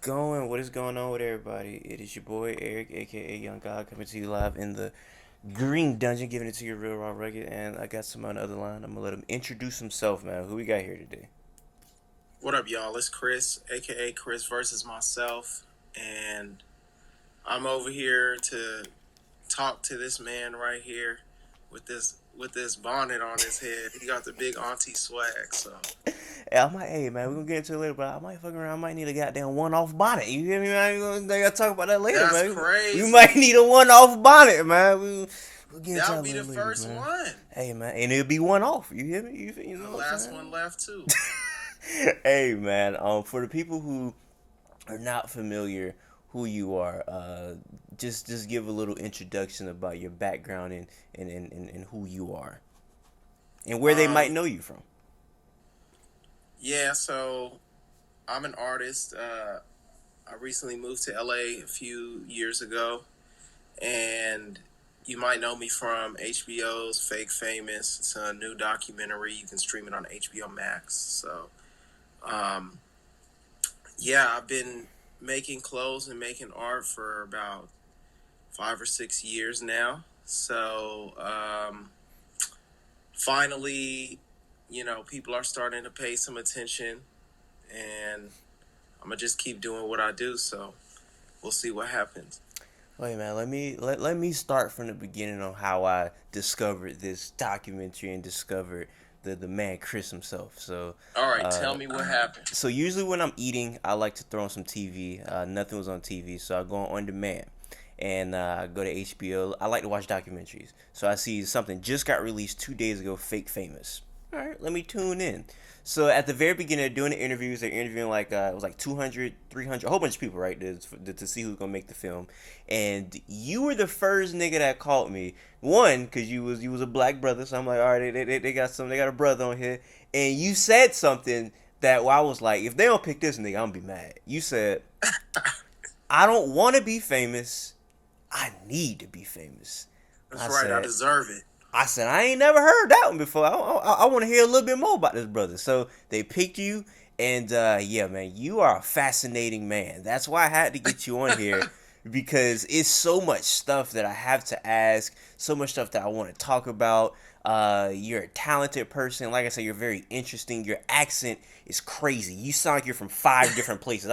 going? What is going on with everybody? It is your boy Eric, aka Young God, coming to you live in the Green Dungeon, giving it to you real raw rugged. And I got some on the other line. I'm gonna let him introduce himself, man. Who we got here today? What up, y'all? It's Chris, aka Chris versus myself, and I'm over here to talk to this man right here with this bonnet on his head. He got the big auntie swag. So Hey man, we're gonna get into it later, but I might fuck around. I might need a goddamn one-off bonnet. You hear me, man? I gotta talk about that later, that's man. We might crazy. need a one-off bonnet, man. We'll get into That'll that be later, the first man. one. Hey man, and it'll be one off. You hear me? You The know what I'm last one saying? left too. Hey man, for the people who are not familiar who you are, just give a little introduction about your background and who you are and where they might Um, know you from. yeah. So I'm an artist. I recently moved to LA a few years ago, and you might know me from HBO's Fake Famous. It's a new documentary. You can stream it on HBO Max. So, um, yeah, I've been making clothes and making art for about 5 or 6 years now. So, finally, people are starting to pay some attention, and I'm gonna just keep doing what I do. So, we'll see what happens. Wait man, let me start from the beginning on how I discovered this documentary and discovered the man Chris himself. All right, tell Uh, me what happened. so usually when I'm eating, I like to throw on some TV. Nothing was on TV, so I go on demand. And I go to HBO. I like to watch documentaries. So I see something just got released 2 days ago, Fake Famous. All right, let me tune in. So at the very beginning, they're doing the interviews. They're interviewing like it was like 200, 300, a whole bunch of people, right, to see who's gonna make the film. And you were the first nigga that called me. One, cause you was a black brother, so I'm like, all right, they got a brother on here. And you said something that I was like, if they don't pick this nigga, I'm gonna be mad. You said, I don't want to be famous. I need to be famous. I That's right. I said, deserve it. I ain't never heard that one before. I want to hear a little bit more about this brother. So they picked you, and yeah, man, you are a fascinating man. That's why I had to get you on here because it's so much stuff that I have to ask, so much stuff that I want to talk about. You're a talented person. Like I said, you're very interesting. Your accent is crazy. You sound like you're from 5 different places.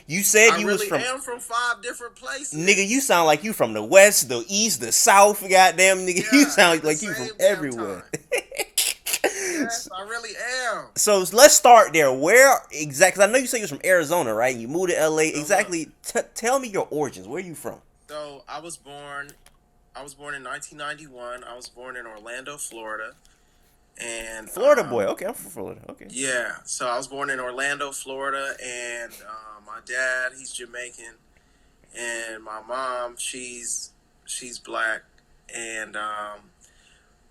You said I you was really from am from 5 different nigga, you places. sound like you from the west, the east, the south. Goddamn, nigga, you Yeah, sound at the like you from same damn everywhere. time. Yes, I really am. So let's start there. Where exactly? Cause I know you said you was from Arizona, right? You moved to LA. So look, Exactly. Tell me your origins. Where are you from? so I was born in 1991. I was born in Orlando, Florida, and Florida boy. Okay, I'm from Florida. Okay. yeah. So I was born in Orlando, Florida, and my dad, he's Jamaican, and my mom, she's black, and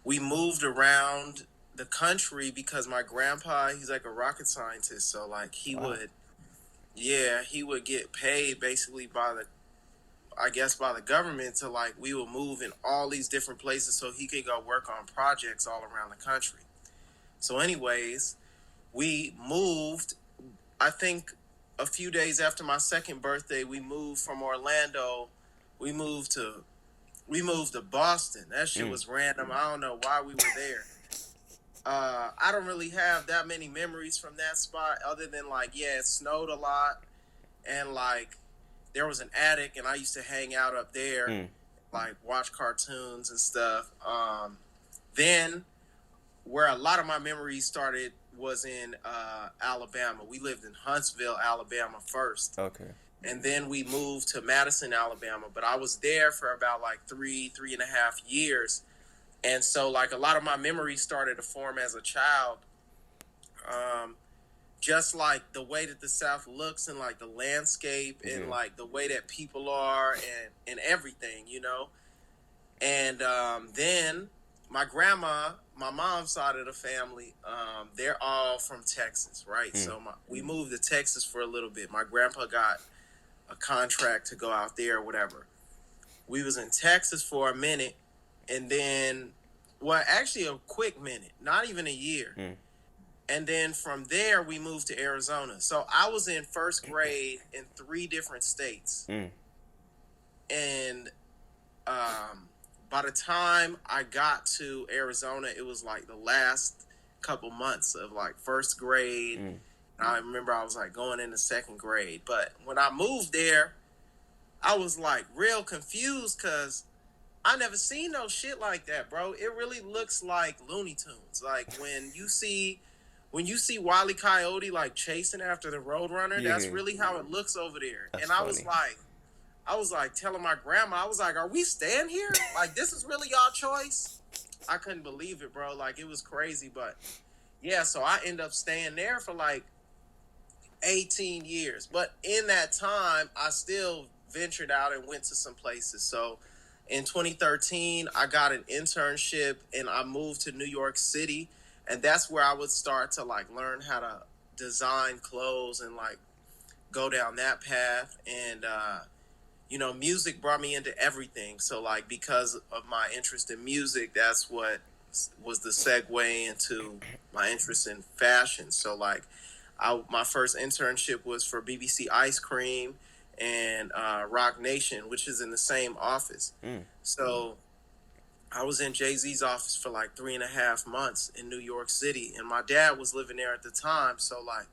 we moved around the country because my grandpa, he's like a rocket scientist, so like he Wow. would, yeah, he would get paid basically by the, I guess, by the government to, like, we would move in all these different places so he could go work on projects all around the country. So anyways, we moved, I think a few days after my second birthday, we moved from Orlando. We moved to we moved to Boston. That shit Mm. was random. I don't know why we were there. I don't really have that many memories from that spot other than, like, yeah, it snowed a lot, and like there was an attic and I used to hang out up there, Mm. like watch cartoons and stuff. Then where a lot of my memories started was in Alabama. We lived in Huntsville, Alabama first, Okay. and then we moved to Madison, Alabama. But I was there for about like 3.5 years, and so like a lot of my memories started to form as a child. Um, just like the way that the South looks and like the landscape and Yeah. like the way that people are and everything. And then my grandma, my mom's side of the family, they're all from Texas, right? Mm. So we moved to Texas for a little bit. My grandpa got a contract to go out there or whatever. We was in Texas for a minute, and then, well, actually a quick minute, not even a year. Mm. And then from there, we moved to Arizona. So I was in first grade in three different states. Mm. And by the time I got to Arizona, it was like the last couple months of like first grade. Mm. I remember I was like going into second grade. But when I moved there, I was like real confused because I never seen no shit like that, bro. It really looks like Looney Tunes. Like when you see Wile E. Coyote like chasing after the Roadrunner, that's Yeah, really how it looks over there. that's And funny. I was like telling my grandma, I was like, "Are we staying here? Like this is really y'all choice?" I couldn't believe it, bro. Like it was crazy, but yeah. So I ended up staying there for like 18 years. But in that time, I still ventured out and went to some places. So in 2013, I got an internship and I moved to New York City. And that's where I would start to like learn how to design clothes and like go down that path. And, music brought me into everything. So, like, because of my interest in music, that's what was the segue into my interest in fashion. So, like, my first internship was for BBC Ice Cream and Rock Nation, which is in the same office. Mm. So I was in Jay Z's office for like 3.5 months in New York City, and my dad was living there at the time. So like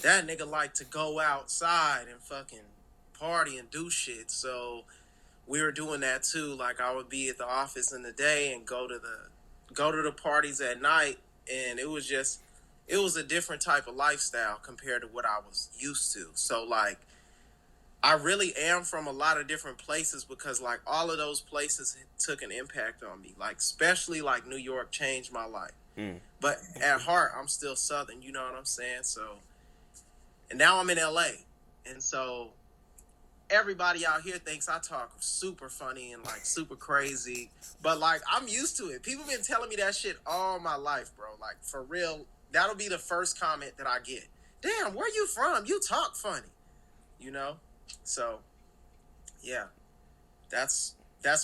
that nigga liked to go outside and fucking party and do shit. So we were doing that too. Like I would be at the office in the day and go to the parties at night, and it was a different type of lifestyle compared to what I was used to. So like I really am from a lot of different places because like all of those places took an impact on me. Like especially like New York changed my life. Mm. But at heart I'm still Southern, you know what I'm saying? So and now I'm in LA. And so everybody out here thinks I talk super funny and like super crazy, but like I'm used to it. People been telling me that shit all my life, bro. Like for real, that'll be the first comment that I get. Damn, where you from? You talk funny, you know? So yeah, that's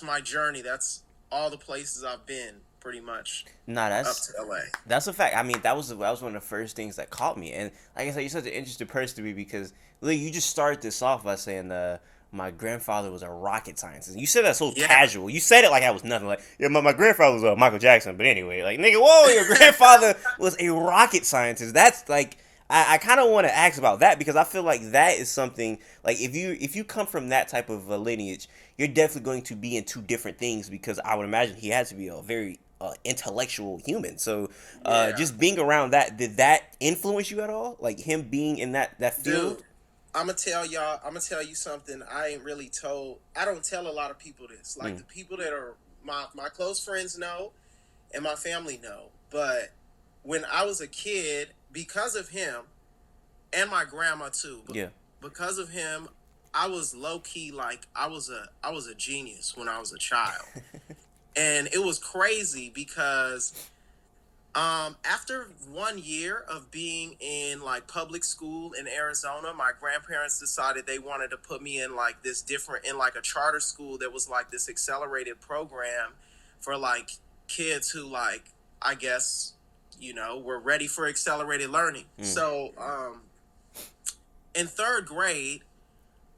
my journey. That's all the places I've been pretty much Nah, up to LA. that's a fact. I mean, that was one of the first things that caught me. And like I said, you're such an interesting person to me because look, you just started this off by saying my grandfather was a rocket scientist. You said that so Yeah. casual. You said it like I was nothing. Like, yeah, my grandfather was Michael Jackson. But anyway, like, nigga, whoa, your grandfather was a rocket scientist. That's like, I kind of want to ask about that because I feel like that is something like if you come from that type of lineage, you're definitely going to be into different things because I would imagine he had to be a very intellectual human. So Yeah. just being around that, did that influence you at all? Like him being in that Dude, field? I'm gonna tell you something I ain't really told. I don't tell a lot of people this. Like Mm. the people that are my close friends know and my family know. But when I was a kid, because of him and my grandma too, but Yeah. because of him, I was low key like I was a genius when I was a child. And it was crazy because after 1 year of being in like public school in Arizona, my grandparents decided they wanted to put me in like this different in like a charter school that was like this accelerated program for like kids who like I guess were ready for accelerated learning. Mm. So in third grade,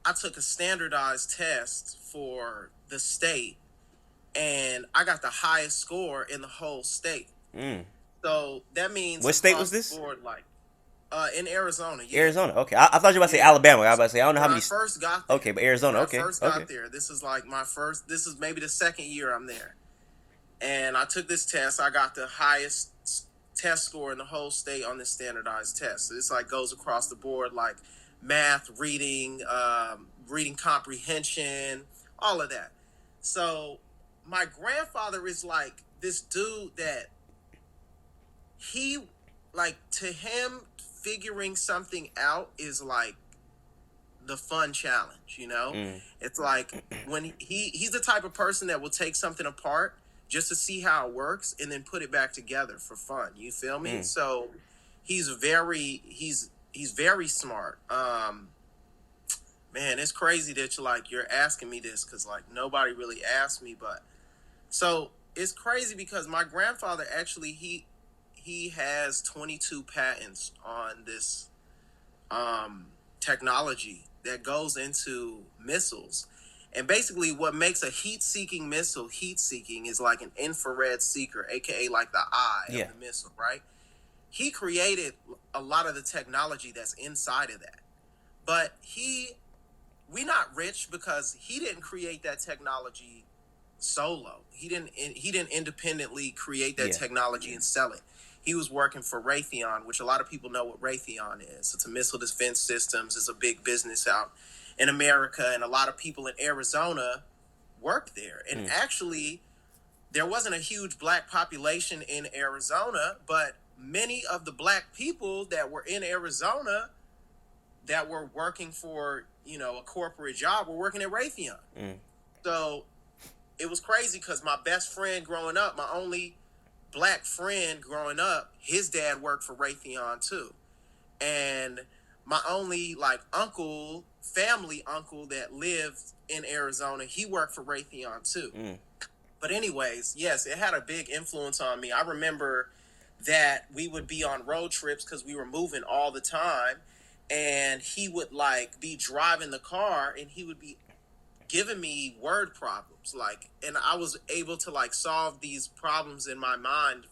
I took a standardized test for the state, and I got the highest score in the whole state. Mm. So that means What state was across the this? board, like in Arizona, yeah, Arizona. Okay, I thought you were about to say yeah. Alabama. I was about to say I don't know When how I many. first got Okay, there, but Arizona. when I Okay, first okay. got there, this is like my first. This is maybe the second year I'm there, and I took this test. I got the highest test score in the whole state on this standardized test. So it's like goes across the board, like math, reading, reading comprehension, all of that. So my grandfather is like this dude that he like to him figuring something out is like the fun challenge, Mm. it's like when he's the type of person that will take something apart just to see how it works and then put it back together for fun, you feel me? Mm. So he's very smart. Man, it's crazy that you're asking me this because like nobody really asked me, but so it's crazy because my grandfather actually he has 22 patents on this um, technology that goes into missiles. And basically, what makes a heat seeking missile heat seeking is like an infrared seeker, aka like the eye of Yeah. the missile, right? He created a lot of the technology that's inside of that. But we not rich because he didn't create that technology solo. He didn't independently create that Yeah. technology and sell it. He was working for Raytheon, which a lot of people know what Raytheon is. It's a missile defense systems. It's a big business out in America, and a lot of people in Arizona work there. And Mm. actually, there wasn't a huge black population in Arizona, but many of the black people that were in Arizona that were working for, a corporate job were working at Raytheon. Mm. So it was crazy because my best friend growing up, my only black friend growing up, his dad worked for Raytheon too. And my only like family uncle that lived in Arizona, he worked for Raytheon too. Mm. But anyways, yes, it had a big influence on me. I remember that we would be on road trips because we were moving all the time, and he would like be driving the car and he would be giving me word problems, like, and I was able to like solve these problems in my mind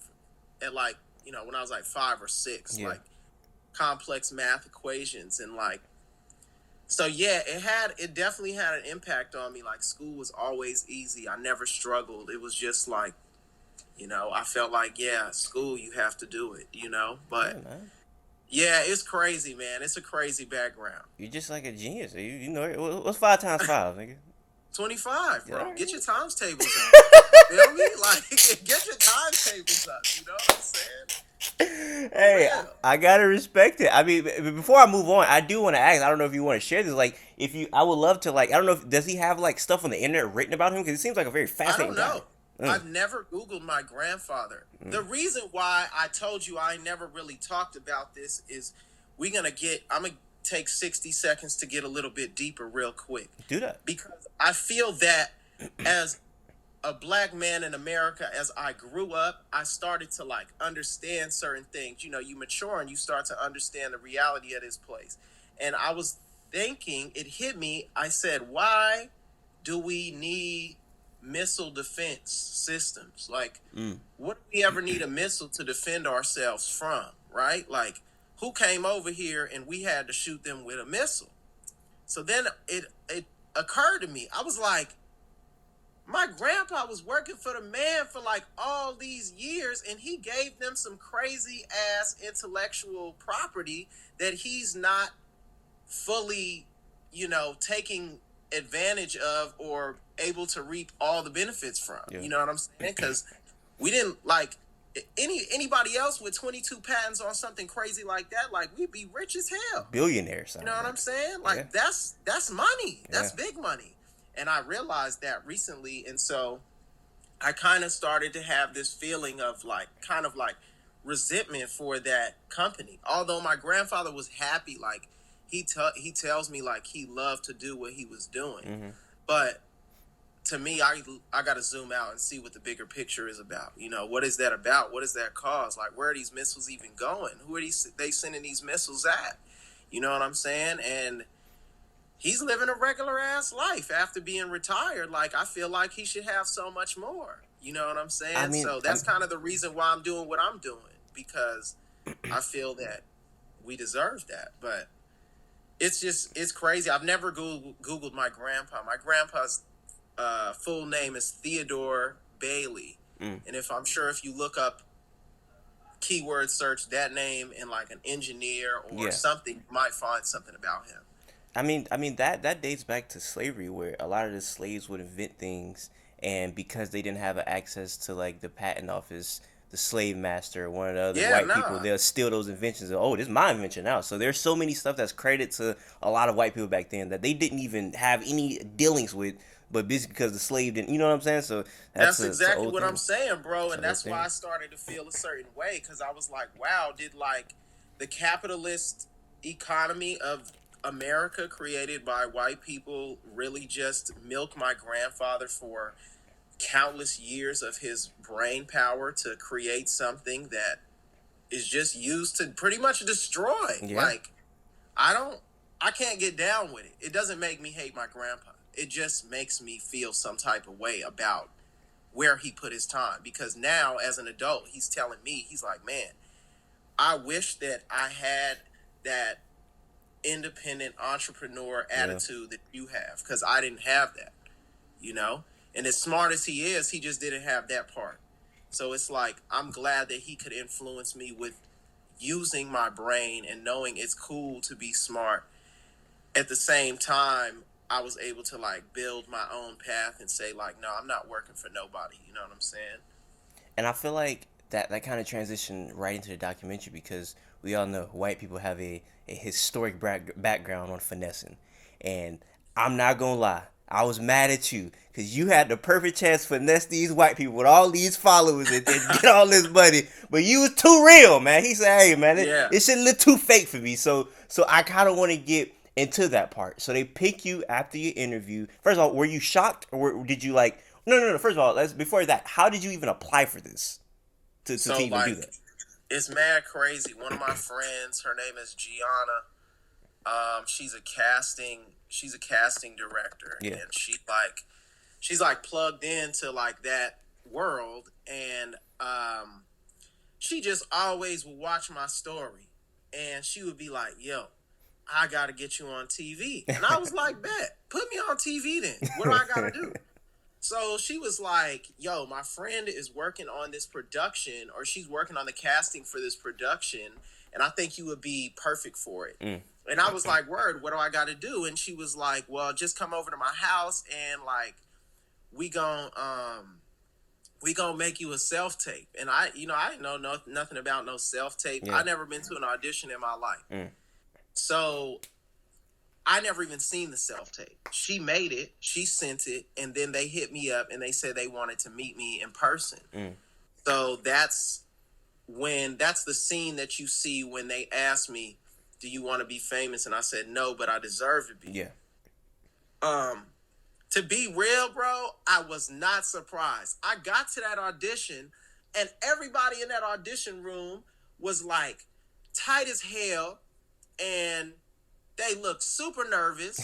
at like, when I was like 5 or 6, Yeah. like complex math equations. And like, so yeah, it definitely had an impact on me. Like, school was always easy. I never struggled. It was just like, I felt like, yeah, school, you have to do it, Yeah, but man. yeah, it's crazy, man. It's a crazy background. You're just like a genius. You know what's 5 times 5, nigga? 25, Yeah. bro. Get your times tables up. Feel me? Like, get your timetables up. You know what I'm saying? For Hey, real. I gotta respect it. I mean, before I move on, I do want to ask. I don't know if you want to share this. Like, if you, I would love to. Like, I don't know. Does he have like stuff on the internet written about him? Because he seems like a very I fascinating don't guy. know. Mm. I've never Googled my grandfather. The reason why I told you I never really talked about this is I'm going to take 60 seconds to get a little bit deeper real quick. Do that. Because I feel that as a black man in America, as I grew up, I started to like understand certain things. You mature and you start to understand the reality of this place. And I was thinking, it hit me. I said, why do we need missile defense systems? Like, Mm. what do we ever need a missile to defend ourselves from? Right? Like, who came over here and we had to shoot them with a missile? So then it occurred to me. I was like, my grandpa was working for the man for like all these years, and he gave them some crazy ass intellectual property that he's not fully, taking advantage of or able to reap all the benefits from. Yeah. You know what I'm saying? Because we didn't like anybody else with 22 patents on something crazy like that. Like, we'd be rich as hell. Billionaire You know sound what like. I'm saying? Yeah. Like, that's money. Yeah. That's big money. And I realized that recently, and so I kind of started to have this feeling of like kind of like resentment for that company. Although my grandfather was happy, like he tells me like he loved to do what he was doing. Mm-hmm. But to me, I got to zoom out and see what the bigger picture is about. What is that about? What is that cause? Like, where are these missiles even going? Who are they sending these missiles at? You know what I'm saying? And he's living a regular ass life after being retired. Like, I feel like he should have so much more. You know what I'm I saying? mean, So that's kind of the reason why I'm doing what I'm doing, because I feel that we deserve that. But it's crazy. I've never Googled my grandpa. My grandpa's full name is Theodore Bailey. mm. And if you look up keyword search that name in like an engineer or Yeah. something, you might find something about him. I mean that dates back to slavery, where a lot of the slaves would invent things, and because they didn't have access to like the patent office, the slave master, or one of the other Yeah, white people, nah. they'll steal those inventions. And, oh, this is my invention now. So there's so many stuff that's credited to a lot of white people back then that they didn't even have any dealings with, but basically because the slave didn't. You know what I'm saying? So That's it's a exactly old what thing. I'm saying, bro. It's And an old that's why thing. I started to feel a certain way, because I was like, wow, did like the capitalist economy of America created by white people really just milk my grandfather for countless years of his brain power to create something that is just used to pretty much destroy. Yeah. Like, I don't, I can't get down with it. It doesn't make me hate my grandpa. It just makes me feel some type of way about where he put his time. Because now, as an adult, he's telling me, he's like, man, I wish that I had that independent entrepreneur Yeah. attitude that you have, because I didn't have that, you know? And as smart as he is, he just didn't have that part. So it's like, I'm glad that he could influence me with using my brain and knowing it's cool to be smart. At the same time, I was able to like build my own path and say like, no, I'm not working for nobody. You know what I'm saying? And I feel like that kind of transition right into the documentary because we all know white people have a historic background on finessing. And I'm not going to lie, I was mad at you because you had the perfect chance to finesse these white people with all these followers and get all this money, but you was too real, man. He said, "Hey, man, Yeah. it should look too fake for me." So I kind of want to get into that part. So they pick you after your interview. First of all, were you shocked or did you like? No, no, no. First of all, let's before that, how did you even apply for this to So even do like, that? it's mad crazy. One of my friends, her name is Gianna. She's a casting director, Yeah. and she's like plugged into like that world, and she just always would watch my story, and she would be like, "Yo, I gotta get you on TV," and I was like, "Bet, put me on TV then. What do I gotta do?" So she was like, "Yo, my friend is working on this production, or she's working on the casting for this production, and I think you would be perfect for it." Mm. And I was like, "Word, what do I got to do?" And she was like, "Well, just come over to my house and like we gon' we gonna make you a self tape." And I didn't know nothing about no self tape. Yeah. I never been to an audition in my life, Mm. so I never even seen the self tape. She made it, she sent it, and then they hit me up and they said they wanted to meet me in person. Mm. So that's the scene that you see when they asked me, "Do you want to be famous?" And I said no, but I deserve to be. Yeah. Um, to be real, bro, I was not surprised. I got to that audition, and everybody in that audition room was like tight as hell, and they looked super nervous,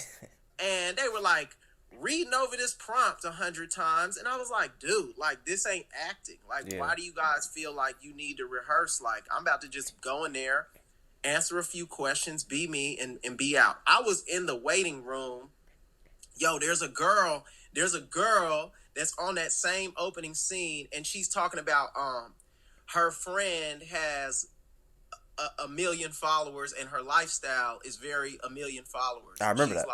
and they were like reading over this prompt 100 times, and I was like, dude, like this ain't acting. Like, Yeah. why do you guys feel like you need to rehearse? Like, I'm about to just go in there, answer a few questions, be me, and be out. I was in the waiting room. Yo, there's a girl that's on that same opening scene, and she's talking about her friend has a million followers, and her lifestyle is very a million I followers. remember that.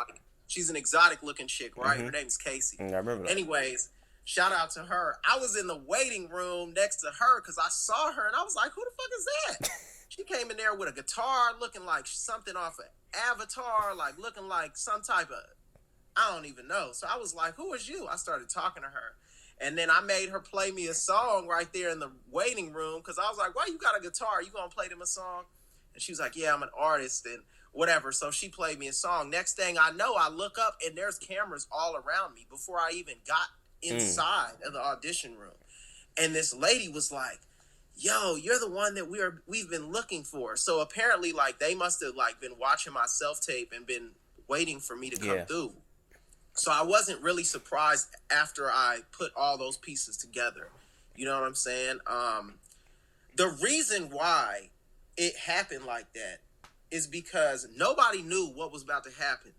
She's an exotic looking chick, right? Her Mm-hmm. name's Casey. I remember that. Anyways, shout out to her. I was in the waiting room next to her because I saw her and I was like, who the fuck is that? She came in there with a guitar looking like something off of Avatar, like looking like some type of, I don't even know. So I was like, who is you? I started talking to her. And then I made her play me a song right there in the waiting room because I was like, why you got a guitar? You gonna play them a song? And she was like, yeah, I'm an artist and whatever. So she played me a song. Next thing I know, I look up and there's cameras all around me before I even got Mm. inside of the audition room. And this lady was like, yo, you're the one that we've been looking for. So apparently like they must have like been watching my self tape and been waiting for me to come Yeah. through. So I wasn't really surprised after I put all those pieces together. You know what I'm saying? The reason why it happened like that is because nobody knew what was about to happen.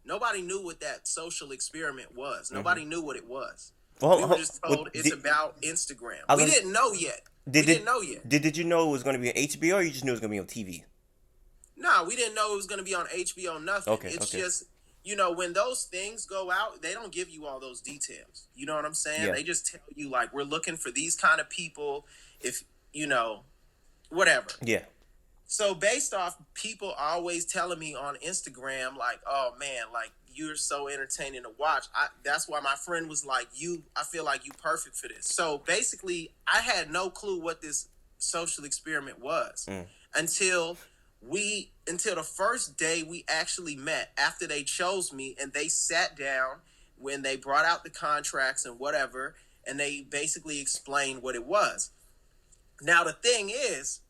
Nobody knew what that social experiment was. Mm-hmm. Nobody knew what it was. Well, We were just told it's did, about Instagram. I We was didn't know yet. did, We did didn't know yet. did you know it was going to be on HBO or you just knew it was going to be on TV? No, we didn't know it was going to be on HBO, nothing. Okay. It's Okay. just, when those things go out, they don't give you all those details. You know what I'm saying? Yeah. They just tell you, like, we're looking for these kind of people, if, whatever. Yeah. So, based off people always telling me on Instagram, like, oh man, like, you're so entertaining to watch. That's why my friend was like, I feel like you perfect for this. So, basically, I had no clue what this social experiment was Mm. until the first day we actually met after they chose me and they sat down when they brought out the contracts and whatever, and they basically explained what it was. Now the thing is,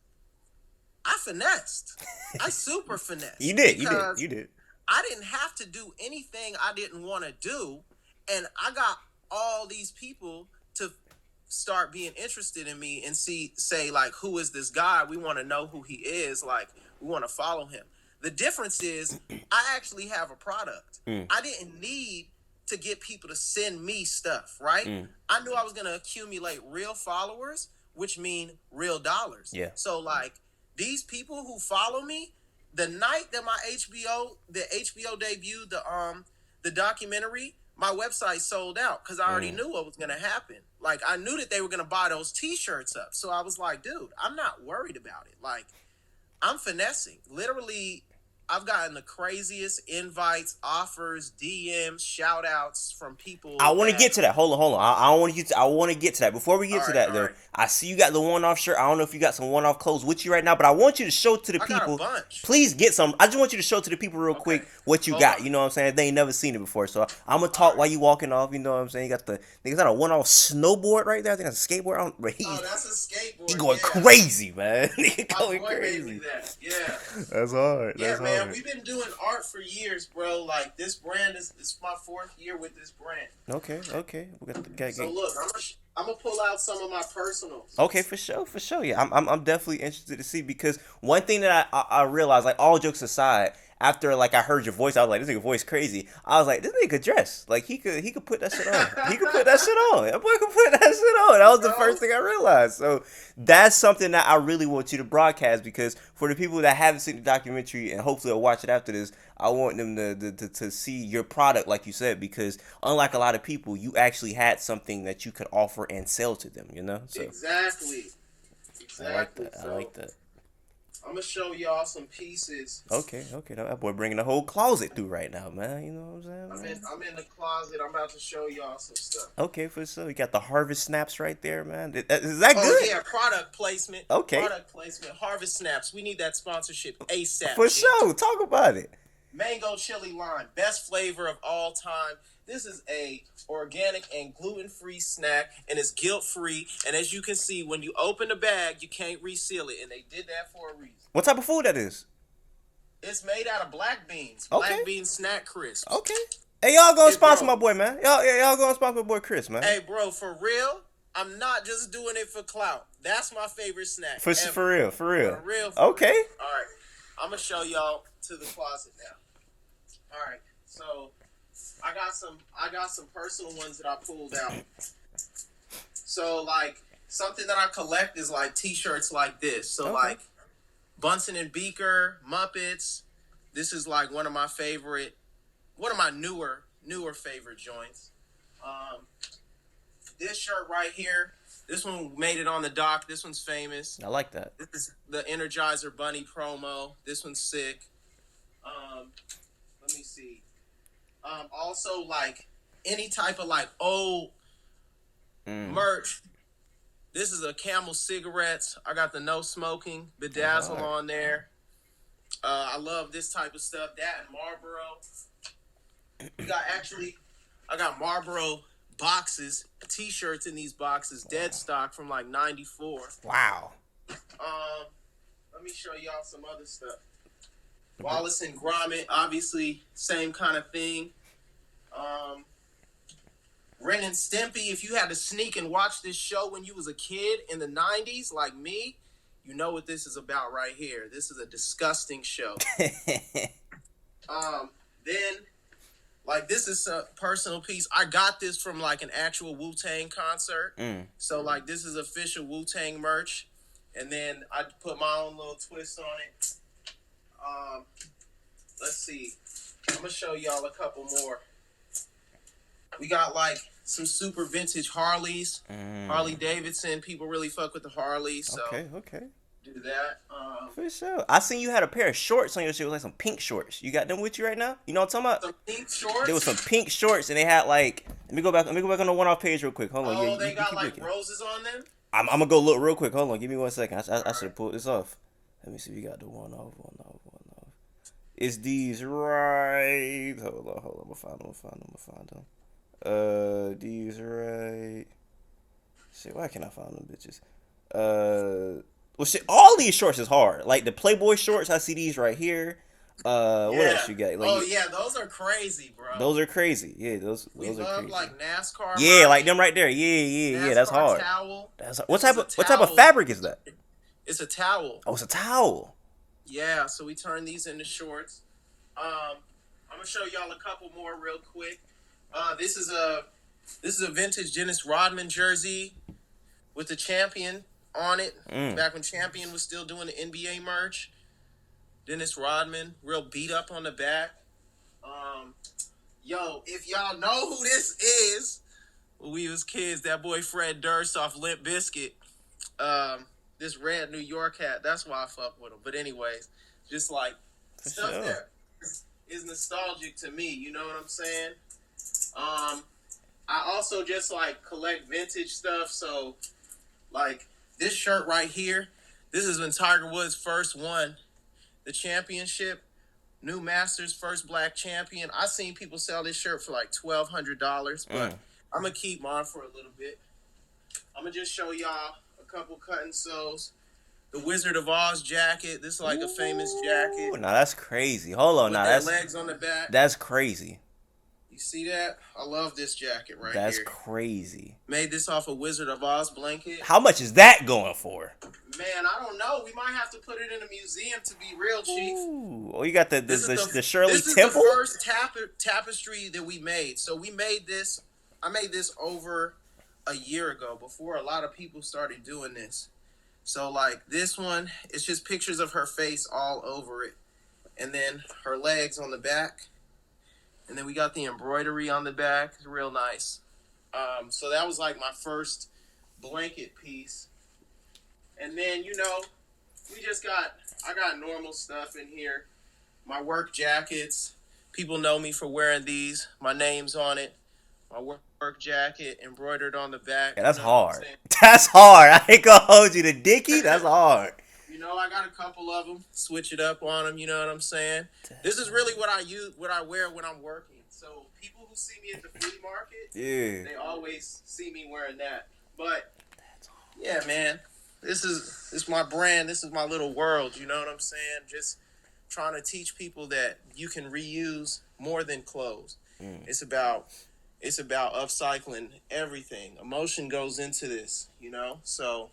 I finessed. I super You finessed did, you did, because you did. I didn't have to do anything I didn't want to do, and I got all these people to start being interested in me and say like, who is this guy? We want to know who he is. Like, we want to follow him. The difference is I actually have a product. Mm, I didn't need to get people to send me stuff, right? mm, I knew I was going to accumulate real followers, which mean real dollars. yeah. So like these people who follow me, the night that the HBO debuted the documentary, my website sold out because I already Mm. knew what was going to happen. Like I knew that they were going to buy those T-shirts up, so I was like, dude, I'm not worried about it. Like I'm finessing. Literally, I've gotten the craziest invites, offers, DMs, shout outs from I people want to that. get to that. Hold on, hold on. I want to get. I want to get to that. Before we All get to right, that, all though, right. I see you got the one-off shirt. I don't know if you got some one-off clothes with you right now, but I want you to show to the I got a people. bunch. Please get some. I just want you to show to the people real Okay, quick what you hold got. on. You know what I'm saying? They ain't never seen it before, so I'm gonna All talk right. while you walking off. You know what I'm saying? You got the niggas got a one-off snowboard right there. I think that's a skateboard. But Oh, that's a he skateboard. going Yeah, crazy, man. he my going boy made me crazy. that. Yeah. That's hard. Yeah, That's man, hard. we've been doing art for years, bro. Like this brand is my fourth year with this brand. Okay, okay. We got the So look, I'm gonna pull out some of my personals. Okay, for sure. Yeah, I'm definitely interested to see because one thing that I realized, like all jokes aside, after like I heard your voice, I was like, this nigga voice crazy. I was like, this nigga dress like he could put that shit on. He could put that shit on. That boy could put that shit on. That was the Bro, first thing I realized. So that's something that I really want you to broadcast because for the people that haven't seen the documentary and hopefully will watch it after this, I want them to see your product like you said because unlike a lot of people, you actually had something that you could offer and sell to them. You know, so. exactly, I like exactly. that. I So like that. I'm gonna show y'all some pieces. Okay, okay. That boy bringing the whole closet through right now, man. You know what I'm saying? Man? I'm in the closet. I'm about to show y'all some stuff. Okay, for sure. You got the harvest snaps right there, man. Is that Oh good? yeah, product placement. Okay, Product placement. Harvest Snaps. We need that sponsorship ASAP, for G. sure. Talk about it. Mango chili lime, best flavor of all time. This is a organic and gluten-free snack, and it's guilt-free. And as you can see, when you open the bag, you can't reseal it, and they did that for a reason. What type of food that is? It's made out of black beans, Okay, black bean snack crisps. okay. Hey, y'all gonna Hey, sponsor bro. my boy, man. Y'all gonna sponsor my boy Chris, man. Hey, bro, for real, I'm not just doing it for clout. That's my favorite snack For ever. for real, for real. For real, for Okay. real. All right, I'm gonna show y'all to the closet now. All right, so I got some personal ones that I pulled out. So like something that I collect is like T-shirts like this. So Okay. like Bunsen and Beaker, Muppets. This is like one of my newer favorite joints. This shirt right here. This one made it on the dock. This one's famous. I like that. This is the Energizer Bunny promo. This one's sick. Let me see. Also, like any type of like old merch. This is a Camel cigarettes. I got the no smoking bedazzle Alright. on there. I love this type of stuff. That and Marlboro. I got Marlboro boxes, T-shirts in these boxes, dead stock from like '94. Wow. Let me show y'all some other stuff. Wallace and Gromit, obviously, same kind of thing. Ren and Stimpy, if you had to sneak and watch this show when you was a kid in the 90s, like me, you know what this is about right here. This is a disgusting show. Then, like, this is a personal piece. I got this from, like, an actual Wu-Tang concert. So, like, this is official Wu-Tang merch. And then I put my own little twist on it. Let's see. I'm going to show y'all a couple more. We got like some super vintage Harleys, Harley Davidson. People really fuck with the Harleys, so Okay. do that. For sure. I seen you had a pair of shorts on your shit, like some pink shorts. You got them with you right now? You know what I'm talking about? Some pink shorts. There was some pink shorts, and they had like. Let me go back on the one-off page real quick. Hold on. Oh, Yeah, they you got keep like looking. roses on them. I'm gonna go look real quick. Hold on. Give me 1 second. I should have pulled this off. Let me see. We got the one-off. It's these right. Hold on. I'm gonna find them. These right. Shit, why can't I find them bitches? Well, shit, all these shorts is hard. Like the Playboy shorts, I see these right here. What Yeah. else you got? Oh Like yeah, those are crazy, bro. those are crazy. Yeah, those We those are love crazy. like NASCAR Yeah, like them merch, right there. Yeah, yeah, yeah. That's NASCAR hard. towel. That's This is a what type of towel. fabric is that? It's a towel. Oh, it's a towel. Yeah, so we turn these into shorts. I'm gonna show y'all a couple more real quick. This is a vintage Dennis Rodman jersey with the champion on it. Mm. Back when Champion was still doing the NBA merch. Dennis Rodman, real beat up on the back. Um, Yo, if y'all know who this is, when we was kids, that boy Fred Durst off Limp Bizkit. This red New York hat, that's why I fuck with him. But anyways, just like For stuff sure. that is nostalgic to me, you know what I'm saying? Um, I also just like collect vintage stuff. So like this shirt right here, this is when Tiger Woods first won the championship. New Masters, first black champion. I seen people sell this shirt for like $1,200, but Mm. I'm gonna keep mine for a little bit. I'm gonna just show y'all a couple cut and sews. The Wizard of Oz jacket. This is like a famous jacket Ooh, now that's crazy. Hold on, with now their legs on the back. that's crazy. You see that? I love this jacket right That's here. crazy. Made this off a Wizard of Oz blanket. How much is that going for? Man, I don't know. We might have to put it in a museum to be real, Chief. Ooh. Oh, you got the Shirley This is Temple? the first tapestry that we made. So we made this. I made this over a year ago, before a lot of people started doing this. So like this one, it's just pictures of her face all over it, and then her legs on the back, and then we got the embroidery on the back. It's real nice. So that was like my first blanket piece, and then we just got I got normal stuff in here. My work jackets. People know me for wearing these. My name's on it. My work jacket embroidered on the back. Yeah, that's You know what I'm hard. saying? That's hard. I ain't gonna hold you to Dickie. That's hard. I got a couple of them. Switch it up on them. You know what I'm saying? This is really what I use, what I wear when I'm working. So people who see me at the flea market, Yeah. they always see me wearing that. But yeah, man, this is my brand. This is my little world. You know what I'm saying? Just trying to teach people that you can reuse more than clothes. Mm. It's about upcycling everything. Emotion goes into this, So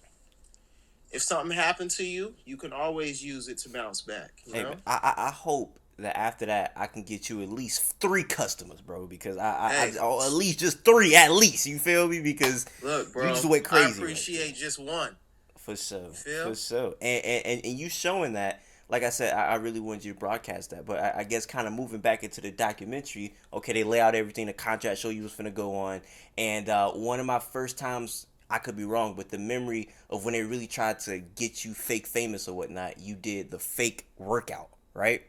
if something happened to you, you can always use it to bounce back. Hey, man, I hope that after that I can get you at least 3 customers, bro. Because or at least just 3, at least. You feel me? Because Look, bro, you just went crazy. I appreciate just one. For sure. Feel? For sure. And you showing that, like I said, I really wanted you to broadcast that. But I guess kind of moving back into the documentary, okay, they lay out everything, the contract show you was finna go on. And one of my first times, I could be wrong, but the memory of when they really tried to get you fake famous or whatnot, you did the fake workout, right?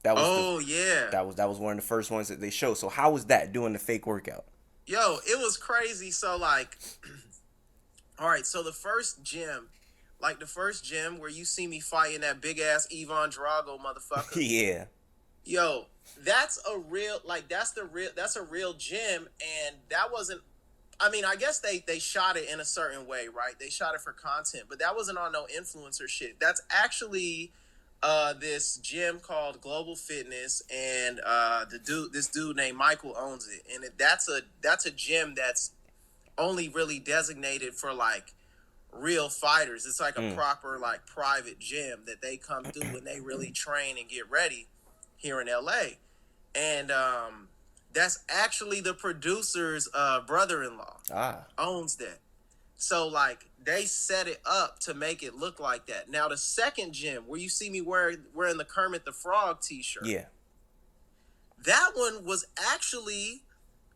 That was Yeah. that was one of the first ones that they showed. So how was that, doing the fake workout? Yo, it was crazy. So like, all right, so the first gym where you see me fighting that big ass Ivan Drago motherfucker. Yeah. Yo, that's a real gym, and that wasn't. I mean, I guess they shot it in a certain way, right? They shot it for content, but that wasn't on no influencer shit. That's actually this gym called Global Fitness, and this dude named Michael owns it, and that's a gym that's only really designated for like real fighters. It's like a proper like private gym that they come through and they really train and get ready here in LA. And that's actually the producer's brother-in-law owns that. So like they set it up to make it look like that. Now the second gym where you see me wearing the Kermit the Frog t-shirt. Yeah. That one was actually,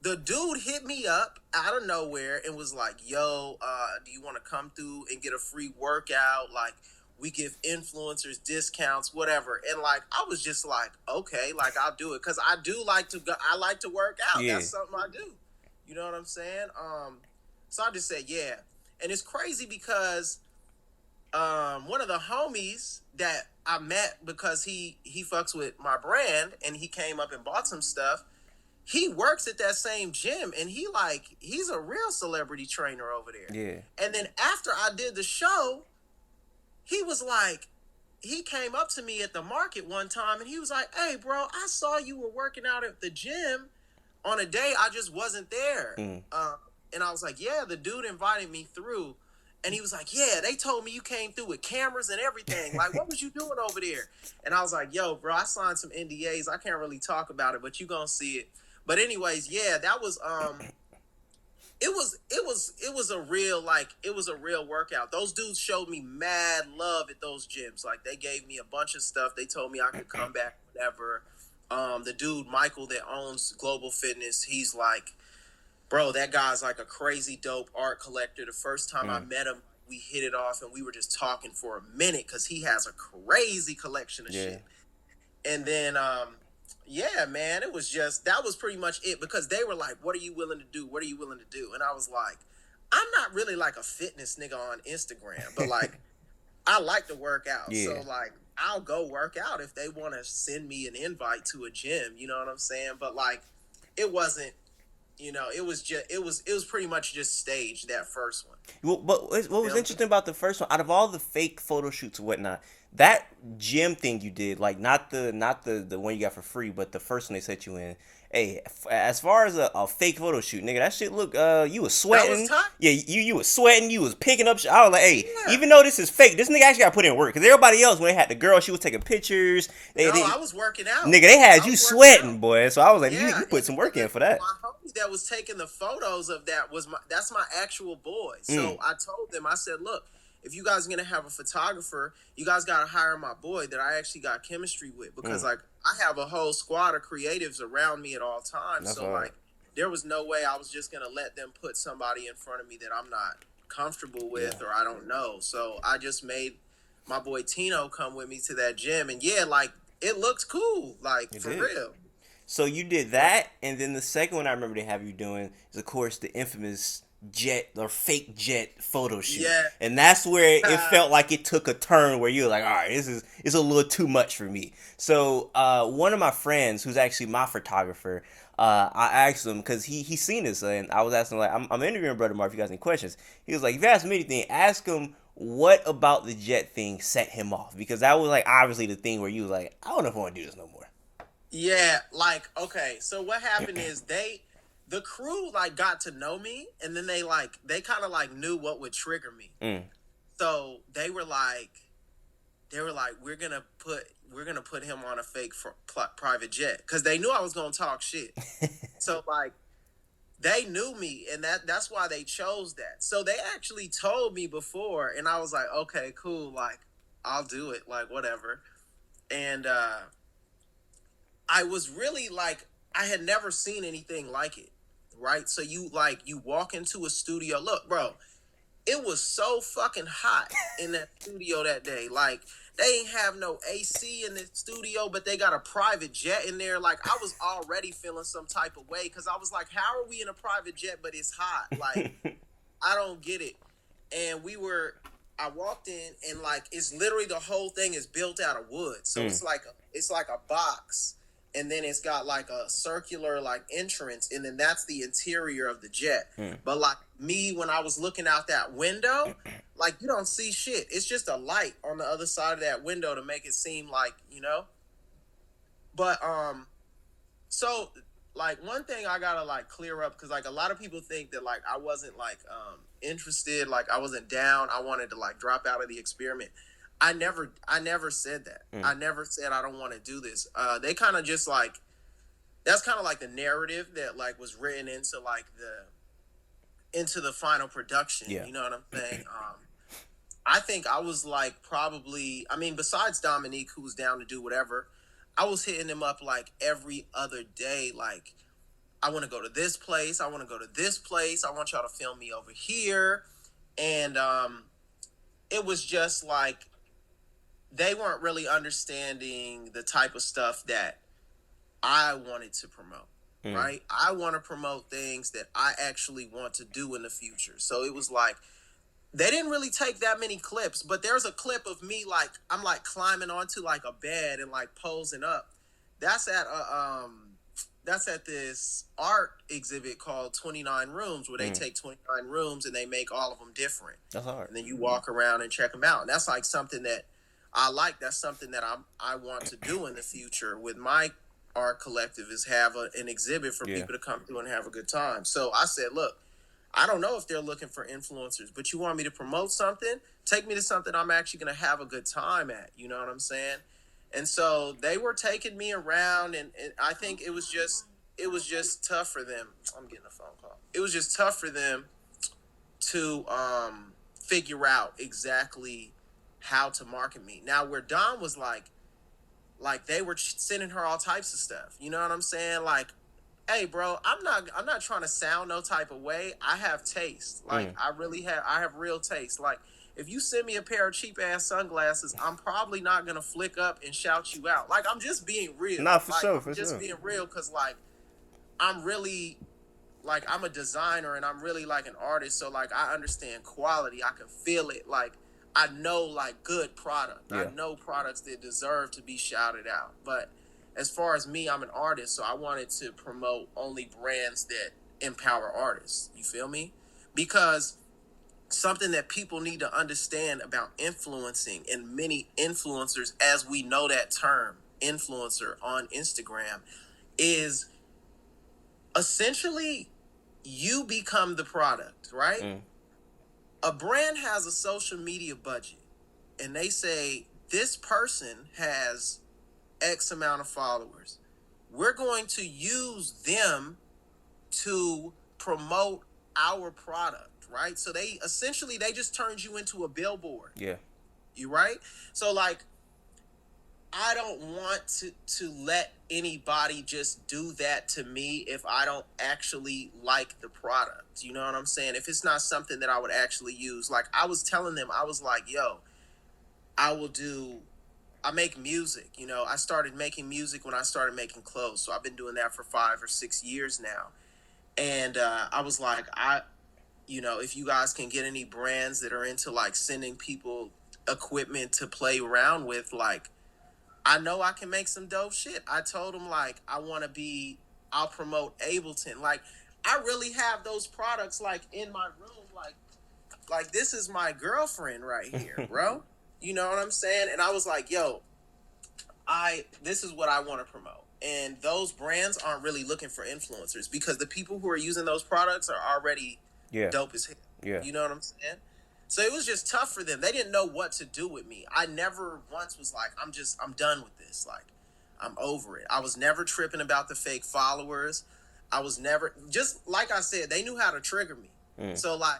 the dude hit me up out of nowhere and was like, yo, do you want to come through and get a free workout? Like, we give influencers discounts, whatever. And like, I was just like, okay, like I'll do it. Cause I like to work out. Yeah. That's something I do. You know what I'm saying? So I just said, yeah. And it's crazy because one of the homies that I met, because he fucks with my brand and he came up and bought some stuff, he works at that same gym, and he's a real celebrity trainer over there. Yeah. And then after I did the show, he was like, he came up to me at the market one time and he was like, "Hey, bro, I saw you were working out at the gym on a day I just wasn't there." Mm. And I was like, "Yeah, the dude invited me through." And he was like, "Yeah, they told me you came through with cameras and everything. Like, what was you doing over there?" And I was like, "Yo, bro, I signed some NDAs. I can't really talk about it, but you gonna see it." But anyways, yeah, that was it was a real, like, it was a real workout. Those dudes showed me mad love at those gyms. Like, they gave me a bunch of stuff. They told me I could come back whenever. The dude Michael that owns Global Fitness, he's like, bro, that guy's like a crazy dope art collector. The first time I Mm. met him, we hit it off and we were just talking for a minute because he has a crazy collection of Yeah. shit. And then yeah, man, it was just, that was pretty much it, because they were like, "What are you willing to do? What are you willing to do?" And I was like, I'm not really like a fitness nigga on Instagram, but like, I like to work out. Yeah. So like, I'll go work out if they want to send me an invite to a gym, you know what I'm saying? But like, it wasn't, it was just, it was pretty much just staged, that first one. Well, but what was Feel me? interesting about the first one, out of all the fake photo shoots and whatnot, that gym thing you did, like not the one you got for free, but the first one they set you in. Hey, as far as a fake photo shoot, nigga, that shit look. You was That was sweating. tight. Yeah, you was sweating. You was picking up. I was like, hey, Yeah. even though this is fake, this nigga actually got to put in work. Cause everybody else, when they had the girl, she was taking pictures. No, They I was working out. nigga, they had I you was working sweating, out. boy. So I was like, Yeah, you put some work in for that. my homie that was taking the photos of that was that's my actual boy. Mm, So I told them, I said, "Look, if you guys are gonna have a photographer, you guys gotta hire my boy that I actually got chemistry with, because mm, like, I have a whole squad of creatives around me at all times. that's So hard. like, there was no way I was just gonna let them put somebody in front of me that I'm not comfortable Yeah, with or I don't know. So I just made my boy Tino come with me to that gym, and yeah, like, it looked cool, like, you for did. real. So you did that, and then the second one I remember they have you doing is, of course, the infamous jet or fake jet photo shoot, Yeah. and that's where it felt like it took a turn where you were like, all right, this is a little too much for me. So one of my friends, who's actually my photographer, I asked him because he seen this, and I was asking like, I'm interviewing Brother Mark. If you guys have any questions, he was like, if you ask him anything, ask him what about the jet thing set him off, because that was like obviously the thing where you was like, I don't know if I want to do this no more. Yeah, like, okay, so what happened is, the crew like got to know me, and then they kind of like knew what would trigger me. Mm. So they were like, we're gonna put him on a fake private jet, because they knew I was gonna talk shit. So like, they knew me, and that's why they chose that. So they actually told me before, and I was like, okay, cool, like, I'll do it, like, whatever. And I was really like, I had never seen anything like it, right? So you walk into a studio. Look, bro, it was so fucking hot in that studio that day. Like, they ain't have no AC in the studio, but they got a private jet in there. Like, I was already feeling some type of way, because I was like, how are we in a private jet but it's hot? Like, I don't get it. And I walked in, and like, it's literally, the whole thing is built out of wood. So Mm. it's like a box, and then it's got like a circular like entrance, and then that's the interior of the jet. Mm. But like, me, when I was looking out that window, like, you don't see shit. It's just a light on the other side of that window to make it seem like, But so like, one thing I gotta like clear up, because like, a lot of people think that like, I wasn't like interested, like, I wasn't down, I wanted to like drop out of the experiment. I never said that. Mm. I never said I don't want to do this. They kind of just like, that's kind of like the narrative that like was written into the final production. Yeah. You know what I'm saying? I think I was like, probably, I mean, besides Dominique, who was down to do whatever, I was hitting him up like every other day. Like, I want to go to this place. I want to go to this place. I want y'all to film me over here. And it was just like, they weren't really understanding the type of stuff that I wanted to promote. Mm. Right? I want to promote things that I actually want to do in the future. So it was like, they didn't really take that many clips, but there's a clip of me, like, I'm like climbing onto like a bed and like posing up. That's at that's at this art exhibit called 29 Rooms, where they Mm. take 29 rooms and they make all of them different. That's hard. And then you walk around and check them out. And that's like something that I like. That's something that I want to do in the future with my art collective, is have an exhibit for Yeah. people to come through and have a good time. So I said, look, I don't know if they're looking for influencers, but you want me to promote something? Take me to something I'm actually going to have a good time at. You know what I'm saying? And so they were taking me around, and I think it was just tough for them. I'm getting a phone call. It was just tough for them to figure out exactly how to market me. Now, where Don was like they were sending her all types of stuff. You know what I'm saying? Like, hey, bro, I'm not trying to sound no type of way. I have taste. Like, Mm. I have real taste. Like, if you send me a pair of cheap ass sunglasses, I'm probably not gonna flick up and shout you out. Like, I'm just being real. Nah, for Like, sure, I'm for just sure. being real because like I'm really like I'm a designer and I'm really like an artist, so like I understand quality. I can feel it. Like, I know like good product. I Yeah. know products that deserve to be shouted out. But as far as me, I'm an artist, so I wanted to promote only brands that empower artists. You feel me? Because something that people need to understand about influencing, and many influencers, as we know that term, influencer on Instagram, is essentially you become the product, right? Mm. A brand has a social media budget, and they say this person has X amount of followers. We're going to use them to promote our product, right? So they just turned you into a billboard. Yeah. You right? So like I don't want to let anybody just do that to me if I don't actually like the product. You know what I'm saying? If it's not something that I would actually use. Like I was telling them, I was like, yo, I will do I make music, you know. I started making music when I started making clothes. So I've been doing that for 5 or 6 years now. And I was like, if you guys can get any brands that are into like sending people equipment to play around with, like I know I can make some dope shit. I told him like I'll promote Ableton. Like I really have those products like in my room. Like this is my girlfriend right here, bro. You know what I'm saying? And I was like, yo, this is what I want to promote. And those brands aren't really looking for influencers because the people who are using those products are already Yeah. dope as hell. Yeah. You know what I'm saying? So it was just tough for them. They didn't know what to do with me. I never once was like, I'm done with this. Like, I'm over it. I was never tripping about the fake followers. I was never, just like I said, they knew how to trigger me. Mm. So like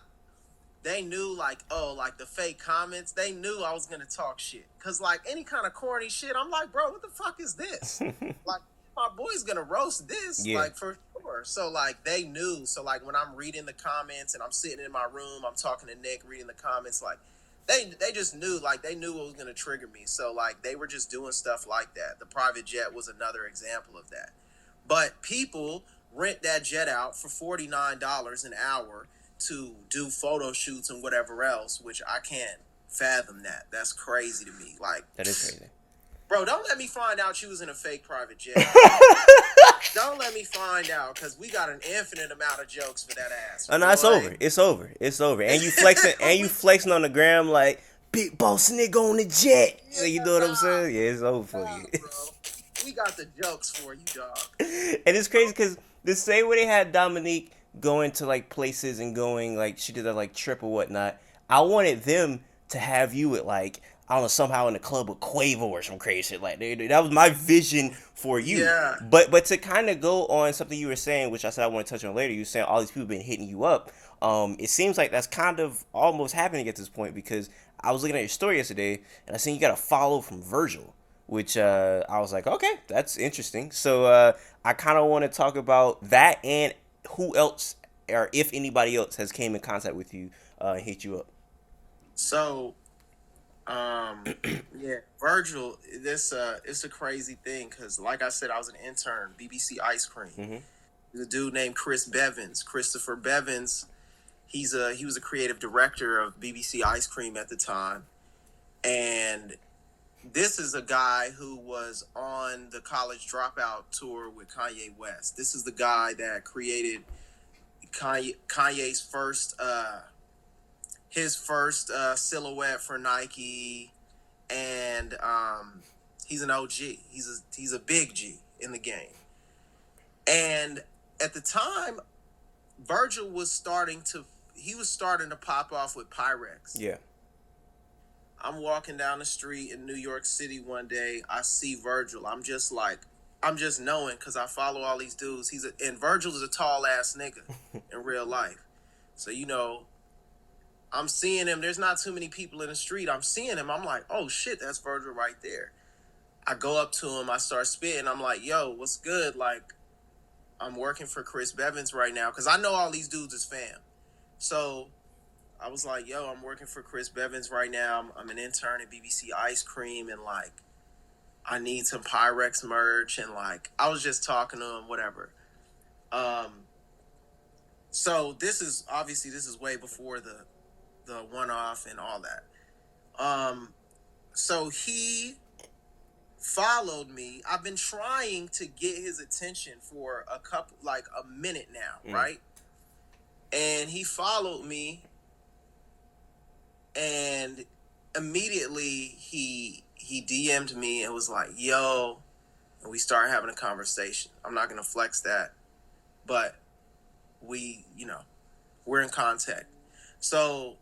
they knew like, oh, like the fake comments, they knew I was gonna talk shit. Cause like any kind of corny shit, I'm like, bro, what the fuck is this? Like my boy's gonna roast this, Yeah. like for sure. So like they knew. So like when I'm reading the comments and I'm sitting in my room, I'm talking to Nick, reading the comments, like they just knew, like they knew what was gonna trigger me. So like they were just doing stuff like that. The private jet was another example of that. But people rent that jet out for $49 an hour to do photo shoots and whatever else, which I can't fathom that. That's crazy to me. Like, That is crazy. bro, don't let me find out you was in a fake private jet. Don't let me find out, because we got an infinite amount of jokes for that ass. Oh no, it's Boy. over. It's over. It's over. And you flexing on the gram like big boss nigga on the jet. So you know what I'm saying? Yeah, it's over for you. Bro. We got the jokes for you, dog. And it's crazy because the same way they had Dominique going to like places and going like she did that like trip or whatnot. I wanted them to have you at like I don't know somehow in the club with Quavo or some crazy shit like that was my vision for you. Yeah. But to kind of go on something you were saying, which I said I want to touch on later. You were saying all these people been hitting you up. It seems like that's kind of almost happening at this point because I was looking at your story yesterday and I seen you got a follow from Virgil, which I was like, okay, that's interesting. So I kind of want to talk about that and who else or if anybody else has came in contact with you and hit you up. So, yeah, Virgil, it's a crazy thing because, like I said, I was an intern, BBC Ice Cream. Mm-hmm. There's a dude named Christopher Bevins. He was a creative director of BBC Ice Cream at the time, and This is a guy who was on the college dropout tour with Kanye West. This is the guy that created Kanye's first his first silhouette for Nike, and he's an OG. He's a big G in the game. And at the time, Virgil was starting to pop off with Pyrex. Yeah. I'm walking down the street in New York City one day. I see Virgil. I'm just knowing because I follow all these dudes. And Virgil is a tall ass nigga in real life. So I'm seeing him. There's not too many people in the street. I'm seeing him. I'm like, oh shit, that's Virgil right there. I go up to him. I start spitting. I'm like, yo, what's good? Like, I'm working for Chris Bevins right now because I know all these dudes is fam. So I was like, yo, I'm working for Chris Bevins right now. I'm an intern at BBC Ice Cream, and like, I need some Pyrex merch, and like, I was just talking to him, whatever. So this is way before the one off and all that. So he followed me. I've been trying to get his attention for a minute now, right? And he followed me, and immediately he DM'd me and was like, yo, and we started having a conversation. I'm not gonna flex that, but we're in contact. So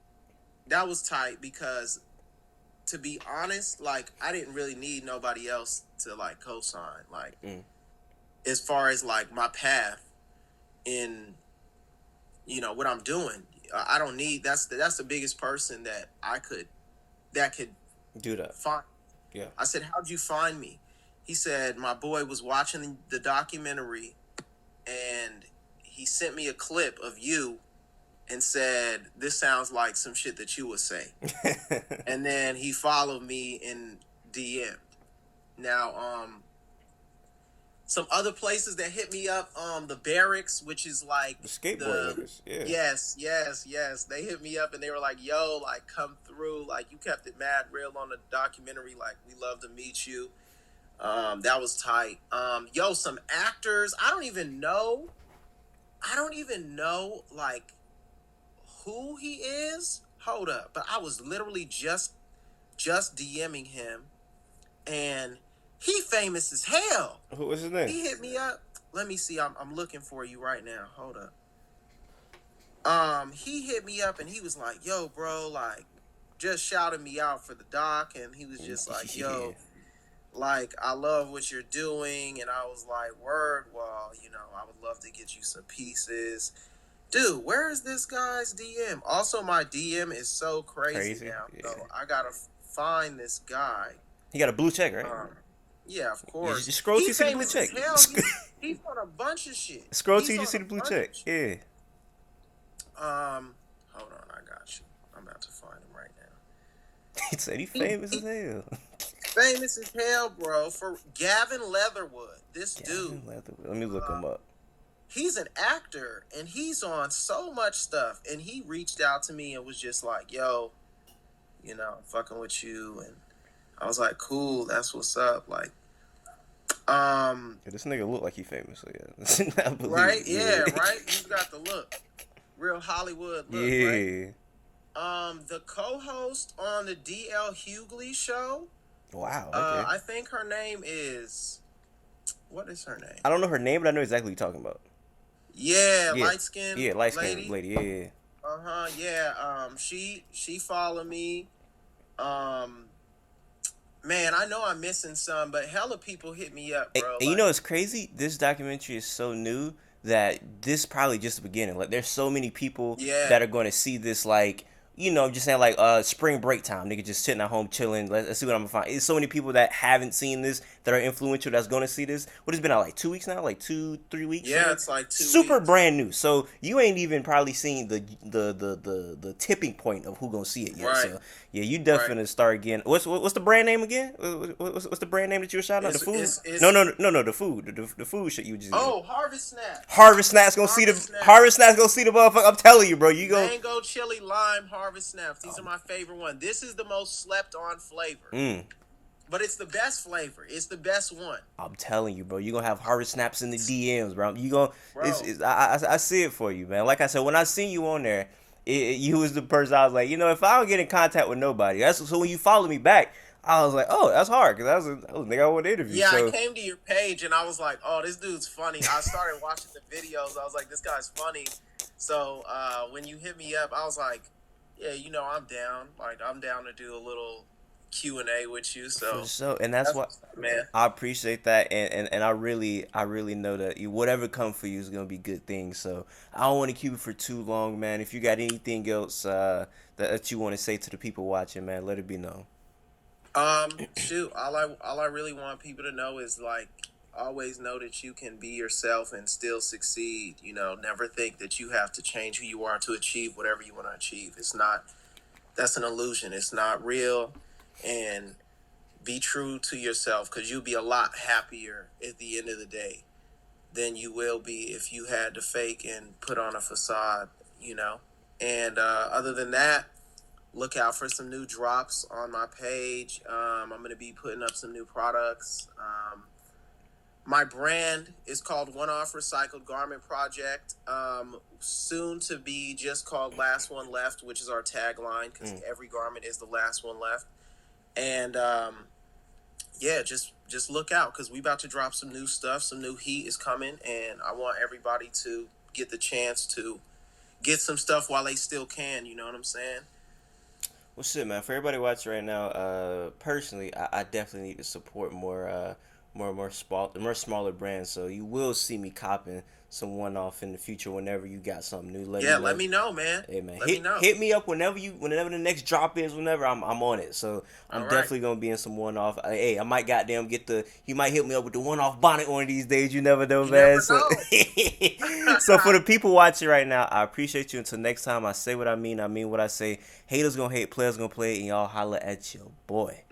that was tight because, to be honest, like, I didn't really need nobody else to like co-sign, like, as far as like my path in what I'm doing. I don't need that's the biggest person that could Do that. find. Yeah. I said, how'd you find me? He said, my boy was watching the documentary and he sent me a clip of you and said, this sounds like some shit that you would say. And then he followed me in DM. Now, some other places that hit me up, the Barracks, which is like the skateboard niggas. Yeah. Yes. They hit me up and they were like, yo, like, come through. Like, you kept it mad real on the documentary. Like, we love to meet you. That was tight. Yo, some actors. I don't even know, like, who he is. Hold up. But I was literally just DMing him, and he famous as hell. What was his name? He hit me up. Let me see. I'm looking for you right now. Hold up. He hit me up and he was like, yo, bro, like, just shouted me out for the doc, and he was just like, yo, like, I love what you're doing. And I was like, word, well, I would love to get you some pieces. Dude, where is this guy's DM? Also, my DM is so crazy now. Yeah. So I gotta find this guy. He got a blue check, right? Yeah, of course. You scroll till you see the blue check. He's on a bunch of shit. Scroll till you see the blue check. Yeah. Hold on, I got you. I'm about to find him right now. He said he famous as hell. Famous as hell, bro. For Gavin Leatherwood. Dude. Let me look him up. He's an actor, and he's on so much stuff. And he reached out to me and was just like, yo, I'm fucking with you. And I was like, cool, that's what's up. Like, yeah, this nigga look like he famous, so yeah. Right? Yeah, right? He's got the look. Real Hollywood look, right? The co-host on the D.L. Hughley show. Wow, okay. I think her name is... What is her name? I don't know her name, but I know exactly what you're talking about. Yeah, light-skinned lady. Yeah, light-skinned lady, yeah. Uh-huh, yeah. She followed me. Man, I know I'm missing some, but hella people hit me up, bro. And you know what's crazy? This documentary is so new that this is probably just the beginning. Like, there's so many people that are going to see this, like, just saying, like, spring break time. Nigga just sitting at home chilling. Let's see what I'm going to find. There's so many people that haven't seen this, that are influential, that's going to see this. What has been out, like, 2 weeks now? Like, 2-3 weeks? Yeah, it's like 2 Super weeks. brand new. So, you ain't even probably seen the tipping point of who going to see it yet. Right. So, yeah, you definitely start getting... What's the brand name again? What's the brand name that you were shouting out? The food? No, the food. The food shit you just... Oh, Harvest Snacks. Harvest Snacks gonna see the motherfucker. I'm telling you, bro. You go... Mango, chili, lime, Harvest Snaps. These are my favorite ones. This is the most slept on flavor. but it's the best flavor. It's the best one, I'm telling you, bro. You gonna have heart snaps in the DMs, bro. You gonna bro. I see it for you, man. Like I said, when I seen you on there, you was the person I was like, if I don't get in contact with nobody, that's so when you follow me back, I was like, oh, that's hard because that was a nigga I want to interview. Yeah, I So came to your page and I was like, oh, this dude's funny. I started watching the videos. I was like, this guy's funny. So when you hit me up, I was like, yeah, I'm down. Like, I'm down to do a little Q&A with you. for So sure, and that's that's what what's up, man. I appreciate that, and I really know that whatever come for you is gonna be good things. So I don't want to keep it for too long, man. If you got anything else that you want to say to the people watching, man, let it be known. Shoot, all I really want people to know is like always know that you can be yourself and still succeed. Never think that you have to change who you are to achieve whatever you want to achieve. It's not. That's an illusion. It's not real. And be true to yourself because you'll be a lot happier at the end of the day than you will be if you had to fake and put on a facade. You know. And other than that, look out for some new drops on my page. I'm going to be putting up some new products. My brand is called One Off Recycled Garment Project. Soon to be just called Last One Left, which is our tagline because every garment is the last one left. And yeah, just look out because we about to drop some new stuff. Some new heat is coming, and I want everybody to get the chance to get some stuff while they still can. You know what I'm saying? Well, shit, man. For everybody watching right now, personally, I definitely need to support more smaller brands. So you will see me copping some one off in the future whenever you got something new. Let me Yeah, let know. me know, man. Hey man, Let me know. hit me up whenever the next drop is. Whenever I'm on it. So I'm All right. definitely gonna be in some one off. Hey, I might goddamn get the. You might hit me up with the one off bonnet one of these days. You never know, You man. never So know. so for the people watching right now, I appreciate you. Until next time, I say what I mean. I mean what I say. Haters gonna hate, players gonna play, and y'all holla at your boy.